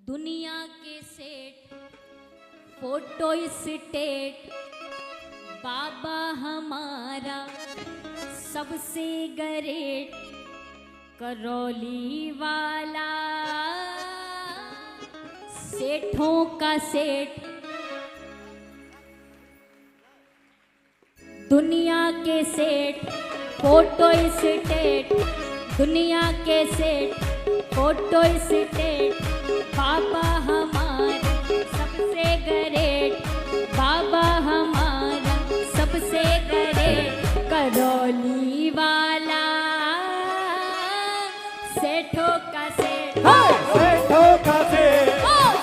दुनिया के सेठ फोटो स्टेट बाबा हमारा सबसे ग्रेट करौली वाला सेठों का सेठ। दुनिया के सेठ फोटो स्टेट, दुनिया के सेठ फोटो स्टेट बाबा हमारा सबसे ग्रेट, बाबा हमारा सबसे ग्रेट करौली वाला सेठों का सेठ। सेठों का सेठ,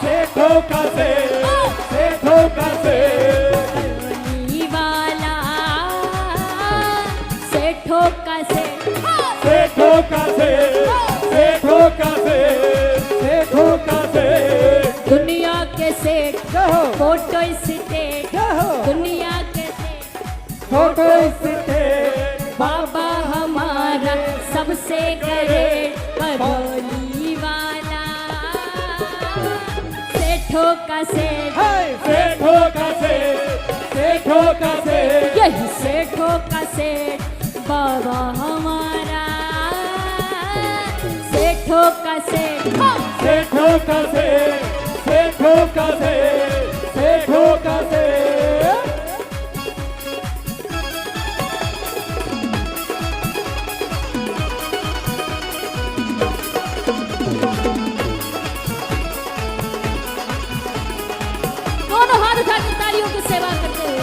सेठों का सेठ, सेठों का सेठ करौली वाला सेठों का सेठ, सेठों का सेठ, सेठों का सेठ, सेठों का सेठ। दुनिया के सेठ फोटो स्टेट, दुनिया के सेठ फोटो स्टेट बाबा हमारा सबसे ग्रेट करौली वाला सेठों का सेठ। सेठों का सेठ, सेठों का सेठ, यही सेठों का सेठ बाबा हमारा सेठों का सेठ। सेठों का सेठ, सेठों का सेठ, सेठों का सेठ। दोनों हाथ उठाकर तालियों की सेवा करते हुए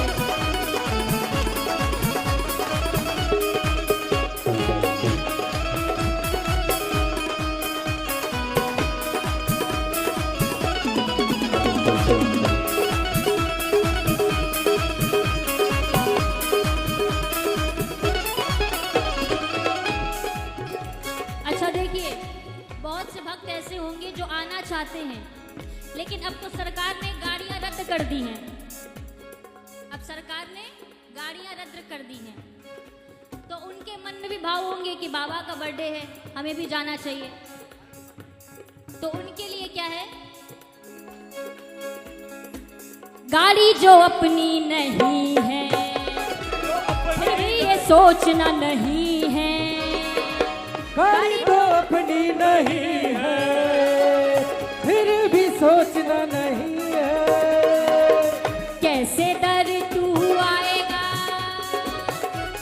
अच्छा देखिए, बहुत से भक्त ऐसे होंगे जो आना चाहते हैं, लेकिन अब तो सरकार ने गाड़ियां रद्द कर दी हैं। अब सरकार ने गाड़ियां रद्द कर दी हैं, तो उनके मन में भी भाव होंगे कि बाबा का बर्थडे है, हमें भी जाना चाहिए। तो उनके लिए क्या है, गाड़ी जो अपनी नहीं है फिर भी ये सोचना नहीं है। गाड़ी तो अपनी नहीं है फिर भी सोचना नहीं है। कैसे दर तू आएगा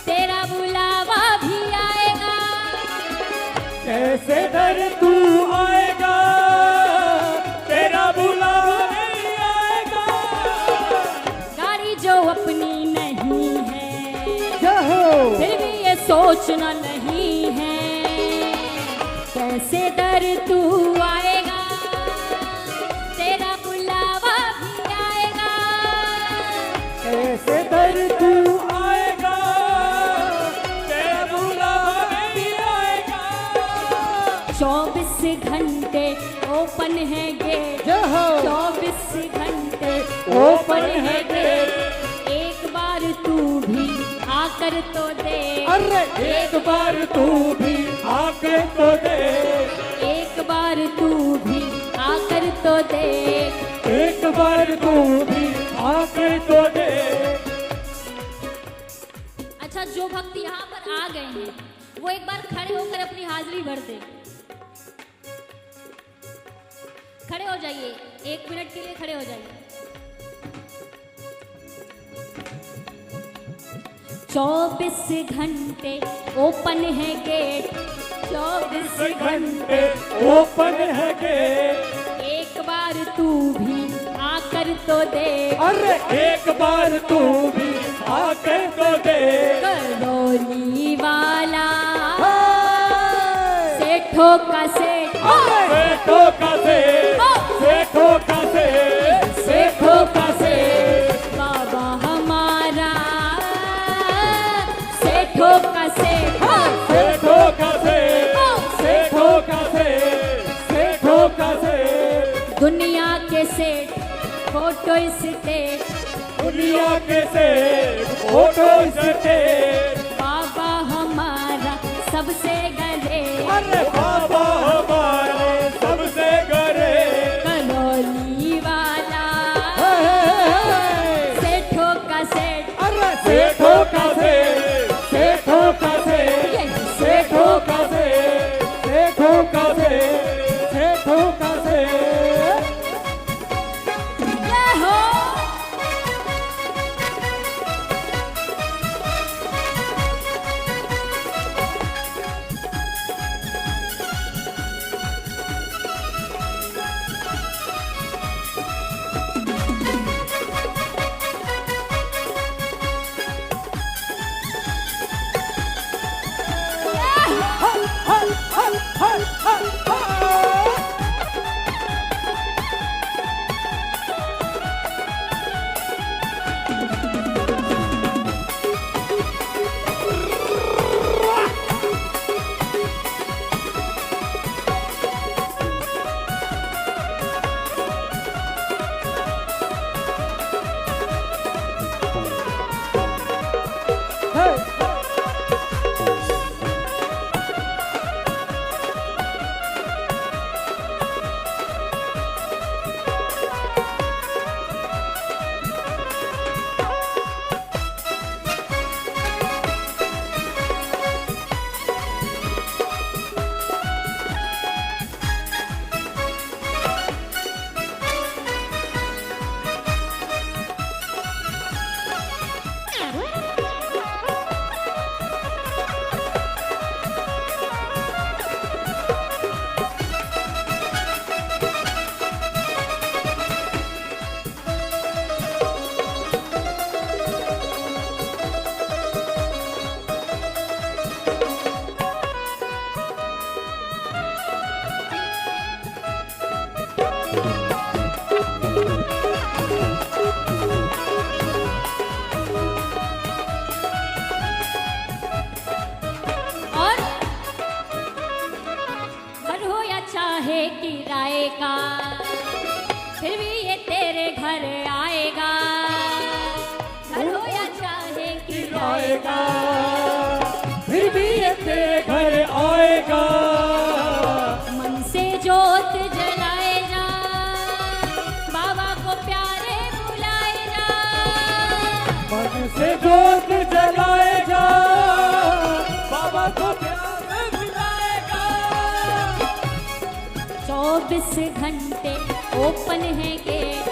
तेरा बुलावा भी आएगा, कैसे दर तू आएगा तेरा बुलावा नहीं आएगा। गाड़ी जो अपनी नहीं है जाओ फिर भी ये सोचना नहीं है। कैसे दर तू आएगा तेरा बुलावा भी आएगा, कैसे दर तू आएगा तेरा बुलावा नहीं आएगा। 24 घंटे ओपन है गेट, जाओ 24 घंटे ओपन है गेट। एक बार तू भी आकर तो दे, अरे एक बार तू भी आकर तो दे, एक बार तू भी आकर तो दे। एक बार तू भी आकर तो दे। अच्छा, जो भक्त यहाँ पर आ गए हैं वो एक बार खड़े होकर अपनी हाजिरी भर दे। खड़े हो जाइए, 1 मिनट के लिए खड़े हो जाइए। 24 घंटे ओपन है गेट, 24 घंटे ओपन है गेट। एक बार तू भी आकर तो दे। अरे एक बार तू भी आकर तो दे। करौली वाला सेठों का सेठ, सेठों का सेठ, सेठों का सेठ, सेठों का सेठ बाबा हमारा सेठों का सेठ। सेठों का सेठ, सेठों का सेठ, सेठों का सेठ। दुनिया के सेठ फोटो स्टेट, दुनिया के सेठ फोटो स्टेट बाबा हमारा सबसे ग्रेट। अरे बाबा हमारे सबसे ग्रेट। और घर हो या चाहे किराए का, फिर भी ये तेरे घर आएगा। घर हो या चाहे किराए का, आएगा फिर भी ये तेरे घर आएगा। मन से जोत जलाए जा, बाबा को प्यारे बुलाए जा। मन से जोत जलाएगा, बाबा को प्यार मिलाएगा। 24 घंटे ओपन है गेट,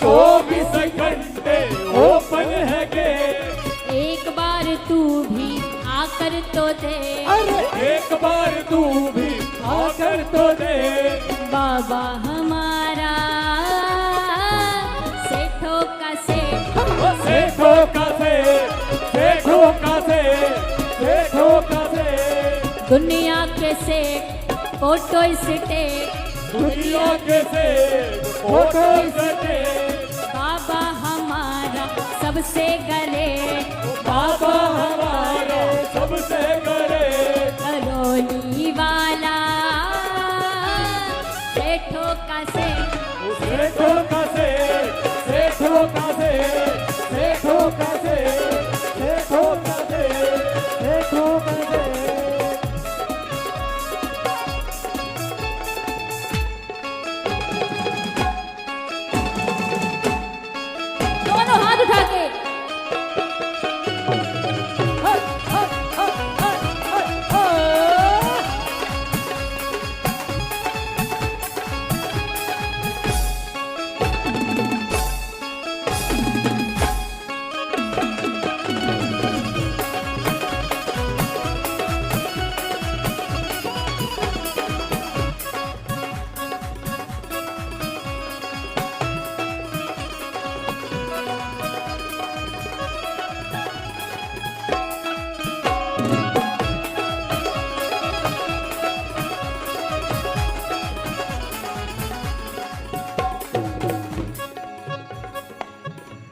24 घंटे ओपन है गेट। एक बार तू भी आकर तो दे। अरे एक बार तू भी आकर तो दे। बाबा हमारा सेठों का सेठ, सेठों का सेठ, सेठों का सेठ, सेठों का सेठ। दुनिया के सेठ फोटो स्टेट, दुनिया के सेठ फोटो सेठ। बाबा हमारा सबसे गले, बाबा हमारा सबसे करे। करौली वाला सेठों का सेठ। सेठों का सेठ, सेठों का सेठ, सेठों का सेठ, सेठों का सेठ, सेठों का सेठ। दोनों हाथ उठा के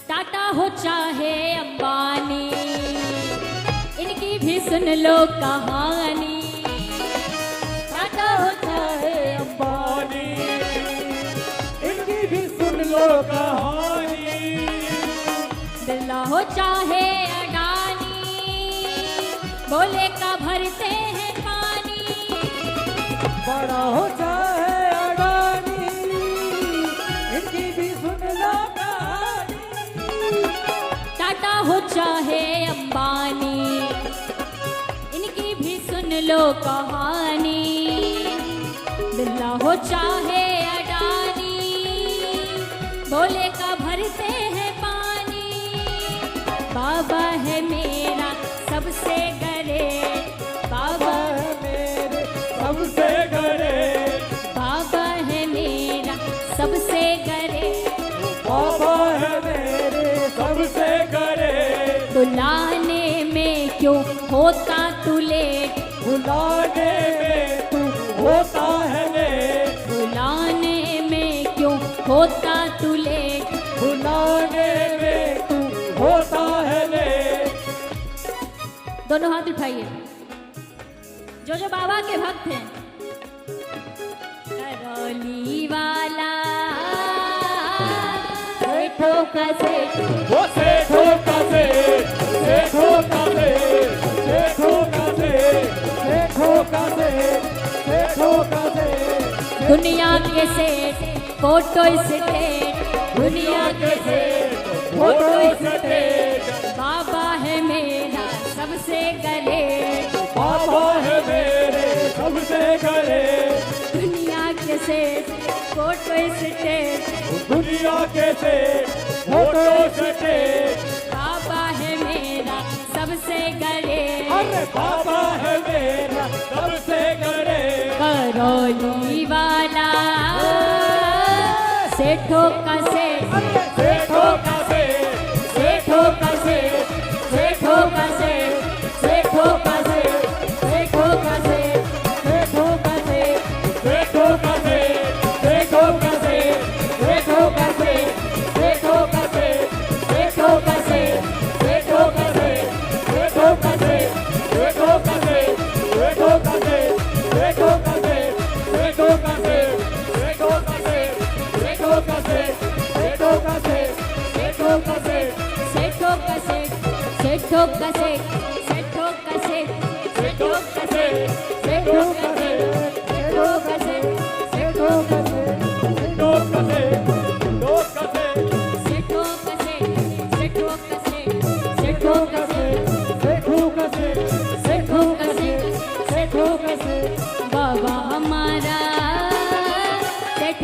टाटा हो चाहे अंबानी, इनकी भी सुन लो कहानी। टाटा हो चाहे अंबानी, इनकी भी सुन लो कहानी। बिरला हो चाहे अडानी, बोले का भरते हैं पानी। बड़ा हो चाहे अडानी, इनकी भी सुन लो कहानी। टाटा हो चाहे अंबानी, इनकी भी सुन लो कहानी। बिरला हो चाहे अडानी, बोले का भरते हैं पानी। बाबा है मेरा सबसे गले, बाबा है मेरे सबसे गरे। बाबा है मेरा सबसे गले। बाबा है मेरे सबसे गरे। बुलाने में क्यों होता तू लेट, बुलाने में तू होता है लेट। बुलाने में क्यों होता तू लेट। बुलाने में तू होता है लेट। दोनों हाथ उठाइए जो जो बाबा के भक्त हैं। करौली वाला सेठों का सेठ, वो सेठों का सेठ, सेठों का सेठ, सेठों का सेठ, सेठों का सेठ, सेठों का सेठ। दुनिया के सेठ फोटो स्टेट, दुनिया के सेठ फोटो स्टेट। बाबा है मेरा सबसे गले, बाबा है मेरे सबसे गले। दुनिया के सेठ फोटो स्टेट। दुनिया के सेठ फोटो सेठ। बाबा है मेरा सबसे गले, अरे बाबा है मेरा सबसे गले। करौली वाला सेठों का सेठ, सेठों का सेठ, सेठों का सेठ, सेठों का सेठ, सेठों का सेठ, सेठों का सेठ, सेठों का सेठ, सेठों का सेठ, सेठों का सेठ।